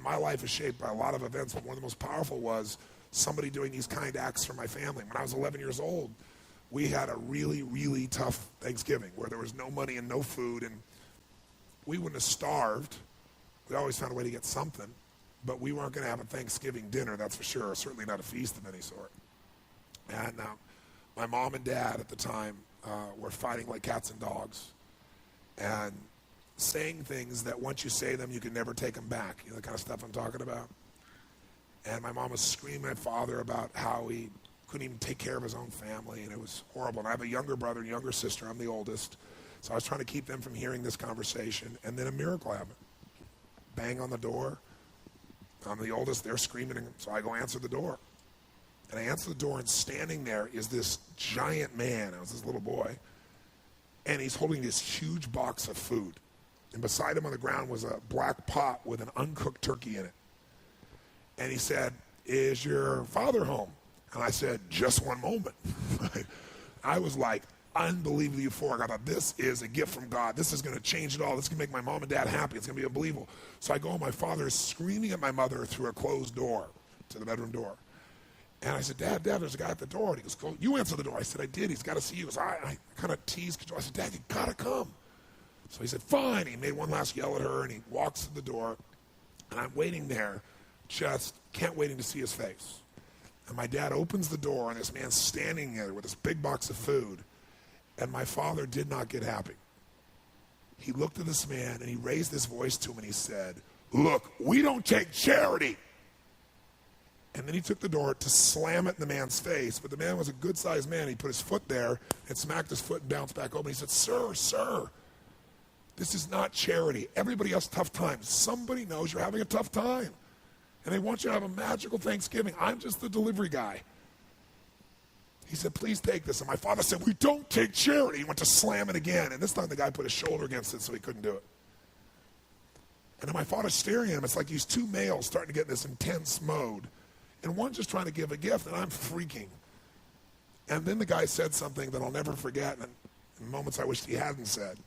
my life is shaped by a lot of events, but one of the most powerful was somebody doing these kind acts for my family. When I was 11 years old, we had a really, really tough Thanksgiving where there was no money and no food, and we wouldn't have starved. We always found a way to get something, but we weren't going to have a Thanksgiving dinner, that's for sure, certainly not a feast of any sort. And my mom and dad at the time were fighting like cats and dogs and saying things that once you say them, you can never take them back, you know, the kind of stuff I'm talking about. And my mom was screaming at father about how he couldn't even take care of his own family, and it was horrible. And I have a younger brother and younger sister. I'm the oldest. So I was trying to keep them from hearing this conversation, and then a miracle happened. Bang on the door. I'm the oldest. They're screaming, so I go answer the door. And I answer the door, and standing there is this giant man. I was this little boy, and he's holding this huge box of food. And beside him on the ground was a black pot with an uncooked turkey in it. And he said, "Is your father home?" And I said, "Just one moment." I was like unbelievably euphoric. I thought, this is a gift from God. This is going to change it all. This is going to make my mom and dad happy. It's going to be unbelievable. So I go, my father is screaming at my mother through a closed door to the bedroom door. And I said, Dad, there's a guy at the door. And he goes, "Go, you answer the door." I said, "I did. He's got to see you." So I kind of teased. I said, "Dad, you got to come." So he said, "Fine." He made one last yell at her, and he walks to the door. And I'm waiting there, just can't waiting to see his face. And my dad opens the door, and this man's standing there with this big box of food. And my father did not get happy. He looked at this man, and he raised his voice to him, and he said, "Look, we don't take charity." And then he took the door to slam it in the man's face. But the man was a good-sized man. He put his foot there and smacked his foot and bounced back open. He said, Sir, this is not charity. Everybody has tough times. Somebody knows you're having a tough time. And they want you to have a magical Thanksgiving. I'm just the delivery guy. He said, "Please take this." And my father said, "We don't take charity." He went to slam it again. And this time the guy put his shoulder against it so he couldn't do it. And then my father's staring at him. It's like these two males starting to get in this intense mode. And one's just trying to give a gift, and I'm freaking. And then the guy said something that I'll never forget, and in moments I wished he hadn't said.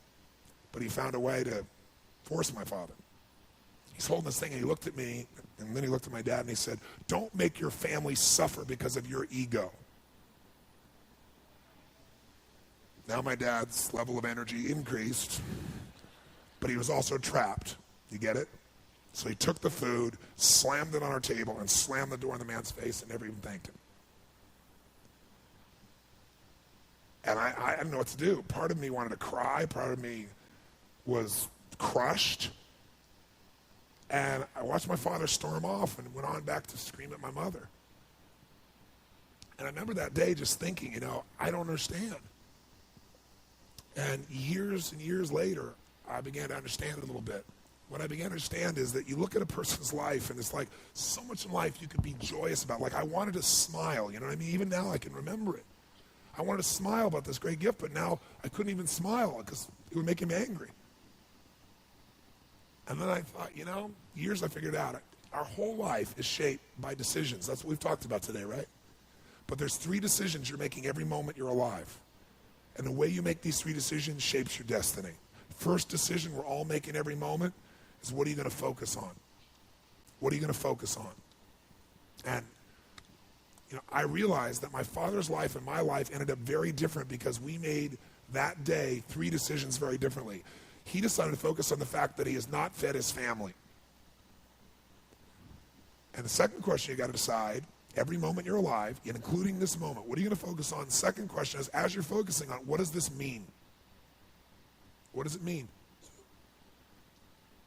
But he found a way to force my father. He's holding this thing, and he looked at me, and then he looked at my dad, and he said, "Don't make your family suffer because of your ego." Now my dad's level of energy increased, but he was also trapped. You get it? So he took the food, slammed it on our table, and slammed the door in the man's face and never even thanked him. And I didn't know what to do. Part of me wanted to cry. Part of me was crushed. And I watched my father storm off and went on back to scream at my mother. And I remember that day just thinking, I don't understand. And years later, I began to understand it a little bit. What I began to understand is that you look at a person's life, and it's like so much in life you could be joyous about. Like I wanted to smile, you know what I mean? Even now I can remember it. I wanted to smile about this great gift, but now I couldn't even smile because it would make him angry. And then I thought, years I figured out, our whole life is shaped by decisions. That's what we've talked about today, right? But there's 3 decisions you're making every moment you're alive. And the way you make these 3 decisions shapes your destiny. First decision we're all making every moment is, what are you going to focus on? What are you going to focus on? And, I realized that my father's life and my life ended up very different because we made that day 3 decisions very differently. He decided to focus on the fact that he has not fed his family. And the second question you got to decide, every moment you're alive, including this moment, what are you going to focus on? The second question is, as you're focusing on, what does this mean? What does it mean?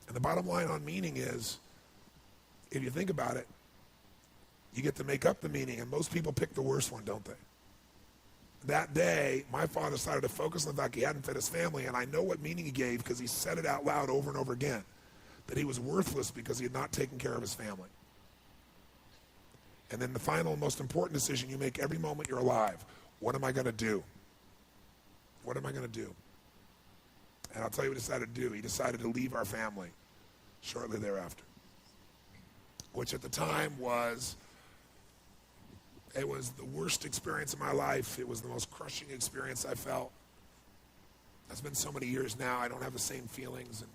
And the bottom line on meaning is, if you think about it, you get to make up the meaning, and most people pick the worst one, don't they? That day, my father decided to focus on the fact he hadn't fed his family, and I know what meaning he gave because he said it out loud over and over again, that he was worthless because he had not taken care of his family. And then the final and most important decision you make every moment you're alive, what am I going to do? What am I going to do? And I'll tell you what he decided to do. He decided to leave our family shortly thereafter, which at the time was the worst experience of my life. It was the most crushing experience I felt. It's been so many years now, I don't have the same feelings. And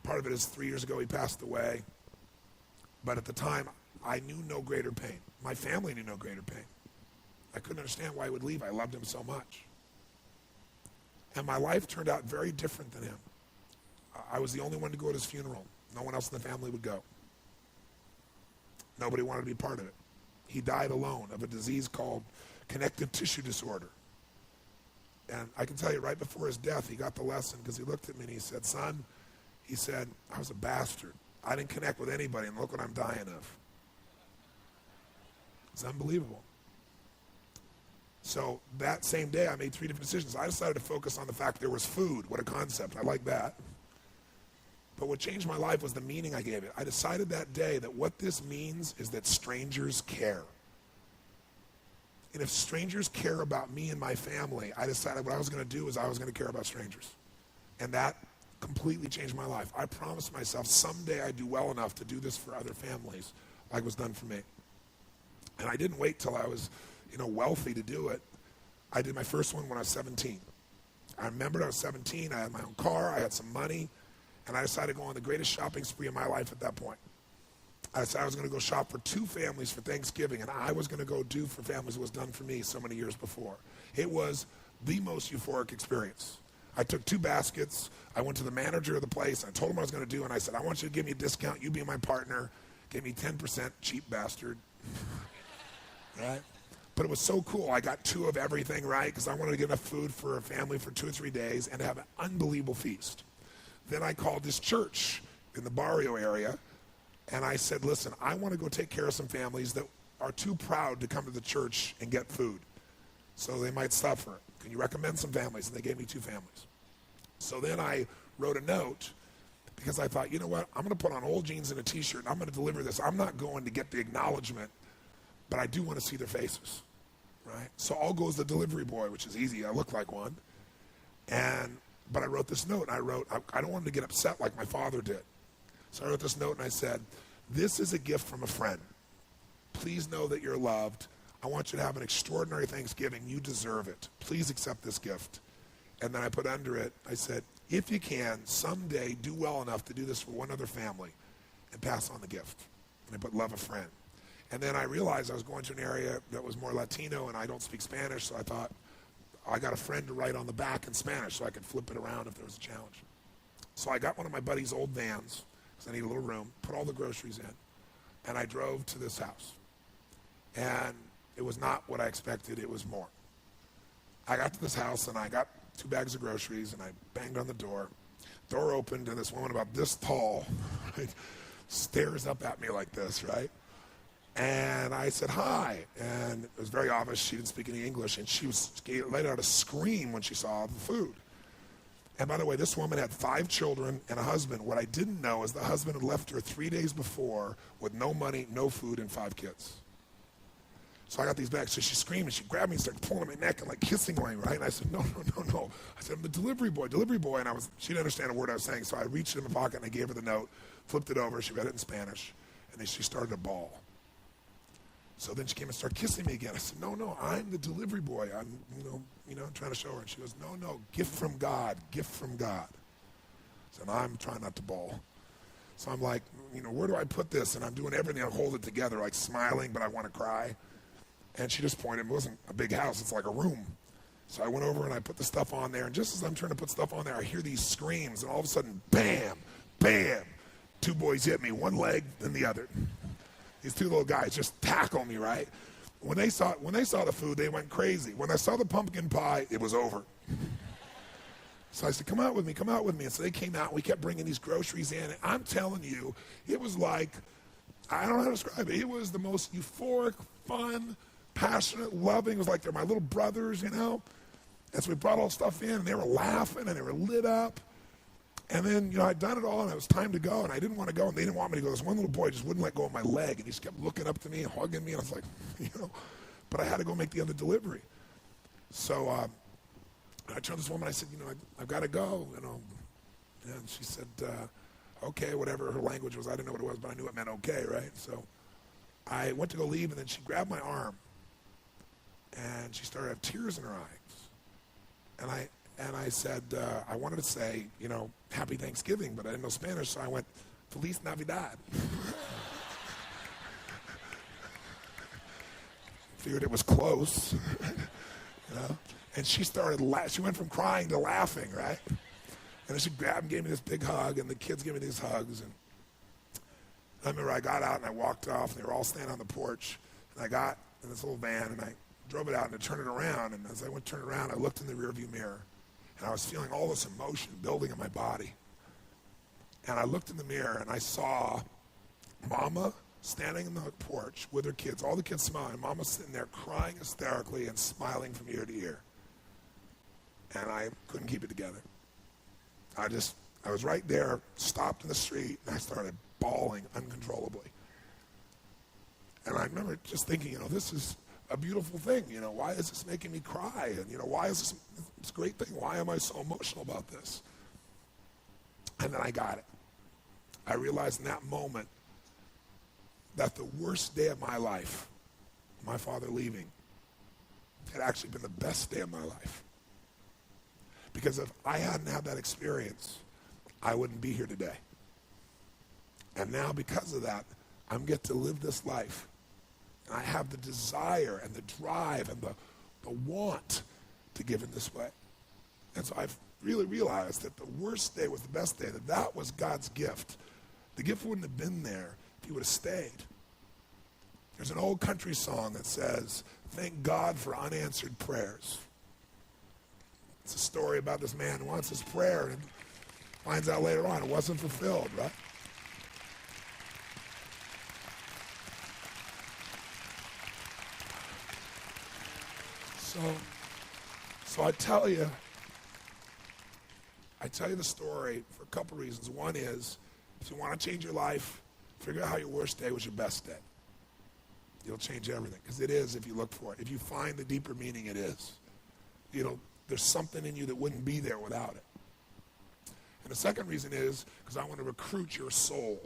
part of it is 3 years ago he passed away. But at the time, I knew no greater pain. My family knew no greater pain. I couldn't understand why he would leave. I loved him so much. And my life turned out very different than him. I was the only one to go at his funeral. No one else in the family would go. Nobody wanted to be part of it. He died alone of a disease called connective tissue disorder. And I can tell you, right before his death, he got the lesson because he looked at me and he said, son, he said, I was a bastard. I didn't connect with anybody, and look what I'm dying of. It's unbelievable. So that same day, I made 3 different decisions. I decided to focus on the fact there was food. What a concept. I like that. But what changed my life was the meaning I gave it. I decided that day that what this means is that strangers care. And if strangers care about me and my family, I decided what I was going to do is I was going to care about strangers. And that completely changed my life. I promised myself someday I'd do well enough to do this for other families like was done for me. And I didn't wait till I was, wealthy to do it. I did my first one when I was 17. I remembered I was 17, I had my own car, I had some money, and I decided to go on the greatest shopping spree of my life at that point. I decided I was going to go shop for 2 families for Thanksgiving, and I was going to go do for families what was done for me so many years before. It was the most euphoric experience. I took 2 baskets, I went to the manager of the place, I told him what I was going to do, and I said, I want you to give me a discount, you be my partner, gave me 10%, cheap bastard. Right? But it was so cool. I got 2 of everything, right? Because I wanted to get enough food for a family for 2 or 3 days and have an unbelievable feast. Then I called this church in the Barrio area, and I said, listen, I want to go take care of some families that are too proud to come to the church and get food. So they might suffer. Can you recommend some families? And they gave me 2 families. So then I wrote a note because I thought, you know what? I'm going to put on old jeans and a T-shirt, and I'm going to deliver this. I'm not going to get the acknowledgement, but I do want to see their faces, right? So all goes the delivery boy, which is easy. I look like one. But I wrote this note, and I don't want him to get upset like my father did. So I wrote this note, and I said, this is a gift from a friend. Please know that you're loved. I want you to have an extraordinary Thanksgiving. You deserve it. Please accept this gift. And then I put under it, I said, if you can, someday do well enough to do this for one other family and pass on the gift. And I put love a friend. And then I realized I was going to an area that was more Latino, and I don't speak Spanish, so I thought, I got a friend to write on the back in Spanish so I could flip it around if there was a challenge. So I got one of my buddy's old vans, because I need a little room, put all the groceries in, and I drove to this house. And it was not what I expected, it was more. I got to this house, and I got 2 bags of groceries, and I banged on the door. Door opened, and this woman about this tall, right, stares up at me like this, right? And I said, hi. And it was very obvious she didn't speak any English, and she let out a scream when she saw the food. And by the way, this woman had 5 children and a husband. What I didn't know is the husband had left her 3 days before with no money, no food, and 5 kids. So I got these bags. So she screamed, and she grabbed me and started pulling my neck and like kissing me, right? And I said, no. I said, I'm the delivery boy. And she didn't understand a word I was saying. So I reached in my pocket, and I gave her the note, flipped it over. She read it in Spanish, and then she started to bawl. So then she came and started kissing me again. I said, no, I'm the delivery boy. I'm, trying to show her. And she goes, no, gift from God. I said, I'm trying not to bawl. So I'm like, where do I put this? And I'm doing everything. I hold it together, like smiling, but I want to cry. And she just pointed. It wasn't a big house. It's like a room. So I went over and I put the stuff on there. And just as I'm trying to put stuff on there, I hear these screams. And all of a sudden, bam, bam, 2 boys hit me, one leg and the other. These 2 little guys just tackle me, right? When they saw the food, they went crazy. When I saw the pumpkin pie, it was over. So I said, come out with me. And so they came out, and we kept bringing these groceries in. And I'm telling you, it was like, I don't know how to describe it. It was the most euphoric, fun, passionate, loving. It was like they're my little brothers, And so we brought all the stuff in, and they were laughing, and they were lit up. And then, I'd done it all, and it was time to go, and I didn't want to go, and they didn't want me to go. This one little boy just wouldn't let go of my leg, and he just kept looking up to me and hugging me, and I was like, but I had to go make the other delivery. So I turned to this woman, I said, I've got to go, And she said, okay, whatever her language was. I didn't know what it was, but I knew it meant okay, right? So I went to go leave, and then she grabbed my arm, and she started to have tears in her eyes. And I said, I wanted to say, Happy Thanksgiving, but I didn't know Spanish, so I went, Feliz Navidad. Figured it was close, you know. And she started she went from crying to laughing, right? And then she grabbed and gave me this big hug, and the kids gave me these hugs. And I remember I got out and I walked off, and they were all standing on the porch. And I got in this little van, and I drove it out and I turned it around. And as I went to turn it around, I looked in the rearview mirror, and I was feeling all this emotion building in my body. And I looked in the mirror, and I saw Mama standing in the porch with her kids, all the kids smiling. Mama sitting there crying hysterically and smiling from ear to ear. And I couldn't keep it together. I was right there, stopped in the street, and I started bawling uncontrollably. And I remember just thinking, this is a beautiful thing. Why is this making me cry? And, why is this great thing? Why am I so emotional about this? And then I got it. I realized in that moment that the worst day of my life, my father leaving, had actually been the best day of my life. Because if I hadn't had that experience, I wouldn't be here today. And now because of that, I get to live this life. And I have the desire and the drive and the want to give in this way. And so I've really realized that the worst day was the best day, that was God's gift. The gift wouldn't have been there if he would have stayed. There's an old country song that says, "Thank God for unanswered prayers." It's a story about this man who wants his prayer and finds out later on it wasn't fulfilled, right? So I tell you the story for a couple reasons. One is, if you want to change your life, figure out how your worst day was your best day. You'll change everything, because it is if you look for it. If you find the deeper meaning, it is. There's something in you that wouldn't be there without it. And the second reason is because I want to recruit your soul.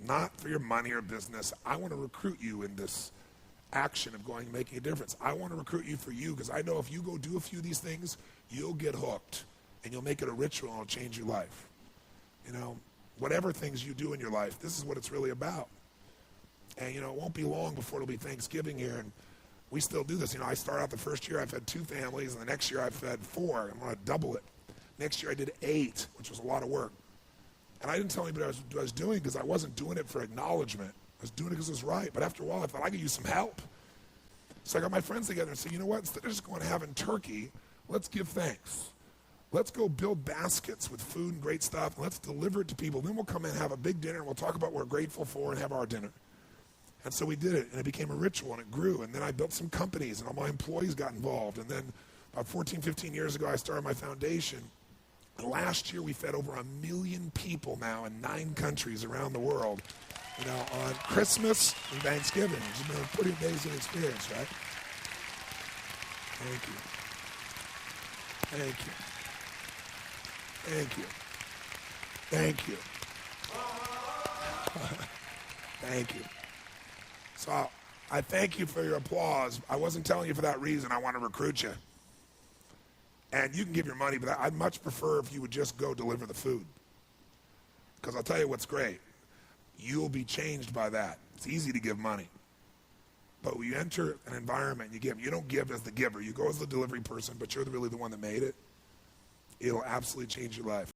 Not for your money or business. I want to recruit you in this action of going and making a difference. I want to recruit you for you, because I know if you go do a few of these things, you'll get hooked, and you'll make it a ritual, and it'll change your life. Whatever things you do in your life, this is what it's really about. And, it won't be long before it'll be Thanksgiving here, and we still do this. I start out the first year, I fed 2 families, and the next year I fed 4. I'm going to double it. Next year I did 8, which was a lot of work. And I didn't tell anybody what I was doing, because I wasn't doing it for acknowledgement. I was doing it because it was right. But after a while, I thought I could use some help. So I got my friends together and said, you know what? Instead of just going and having turkey, let's give thanks. Let's go build baskets with food and great stuff, and let's deliver it to people. Then we'll come in and have a big dinner, and we'll talk about what we're grateful for and have our dinner. And so we did it, and it became a ritual, and it grew. And then I built some companies, and all my employees got involved. And then about 14, 15 years ago, I started my foundation. And last year, we fed over 1 million people now in 9 countries around the world, on Christmas and Thanksgiving. It's been a pretty amazing experience, right? Thank you. Thank you. Thank you. Thank you. Thank you. So I thank you for your applause. I wasn't telling you for that reason. I want to recruit you. And you can give your money, but I'd much prefer if you would just go deliver the food. Because I'll tell you what's great. You'll be changed by that. It's easy to give money. But when you enter an environment, you give. You don't give as the giver. You go as the delivery person, but you're really the one that made it. It'll absolutely change your life.